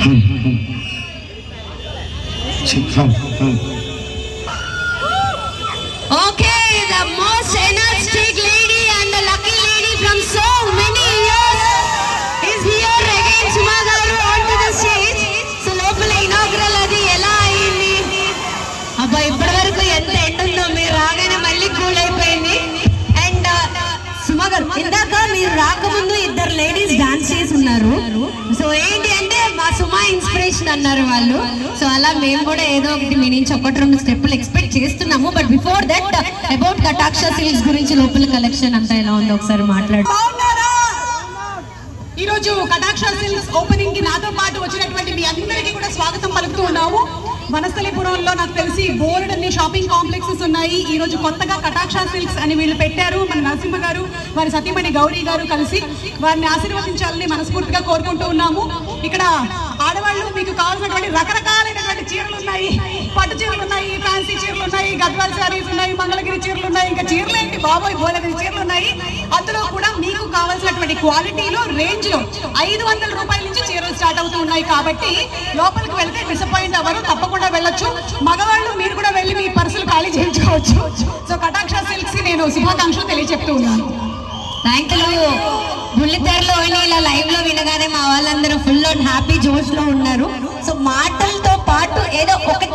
Okay, the most energetic lady and the lucky lady from so many years is here again. Suma garu onto the stage. So lopala inaugural adi ela ayindi. Abba ippadi varaku enta endundo meer raagane malli cool ayipoyindi. And Suma garu indaka meer raakamundu iddaru ladies dance chesi unnaru. So ఏంటి అంటే మా సుమా inspiration అన్నారు వాళ్ళు. So అలా మేము కూడా ఏదో ఒకటి మీ నుంచి ఒకటి రెండు స్టెప్పులు ఎక్స్పెక్ట్ చేస్తున్నాము. బట్ బిఫోర్ దట్ అబౌట్ కటాక్ష సిల్క్స్ గురించి లోపల కలెక్షన్ అంతా ఎలా ఉందో ఒకసారి మాట్లాడు. ఈ రోజు కటాక్ష సిల్క్స్ ఓపెనింగ్ కి నాతో పాటు వచ్చినటువంటి మీ అందరికీ కూడా స్వాగతం పలుకుతూ ఉన్నాము. వనస్థలిపురంలో నాకు తెలిసి బోర్డ్ అన్ని షాపింగ్ కాంప్లెక్సెస్ ఉన్నాయి. ఈ రోజు కొత్తగా కటాక్ష సిల్క్స్ అని వీళ్ళు పెట్టారు. మన నరసింహ గారు వారి సతీమణి గౌరీ గారు కలిసి వారిని ఆశీర్వదించాలని మనస్ఫూర్తిగా కోరుకుంటూ ఉన్నాము. ఇక్కడ ఆడవాళ్ళు మీకు కావాల్సినటువంటి రకరకాలైనటువంటి చీరలు ఉన్నాయి, పట్టు చీరలు ఉన్నాయి, ఫ్యాన్సీ చీరలు ఉన్నాయి, గద్వాల్ శారీస్ ఉన్నాయి, మంగళగిరి చీరలు ఉన్నాయి, ఇంకా చీరలు ఏంటి బాబోయ్ బోలెని చీరలు ఉన్నాయి. అందులో కూడా మీకు కావాల్సినటువంటి క్వాలిటీలో రేంజ్ లో 500 రూపాయల నుంచి చీరలు స్టార్ట్ అవుతూ ఉన్నాయి. కాబట్టి లోపలికి వెళ్తే డిసప్పాయింట్ అవ్వరు, తప్పకుండా వెళ్ళొచ్చు. మగవాళ్ళు మీరు కూడా వెళ్ళి మీ పర్సులు ఖాళీ చేయించుకోవచ్చు. సో కటాక్ష సిల్క్స్ కి నేను శుభాకాంక్షలు తెలియజెప్తూ ఉన్నాను. Thank you. బుల్లితెరలో ఇలా లైవ్ లో వినగానే మా వాళ్ళందరూ ఫుల్ ఆన్ హ్యాపీ జోష్ లో ఉన్నారు. సో మాటలతో పాటు ఏదో ఒకటి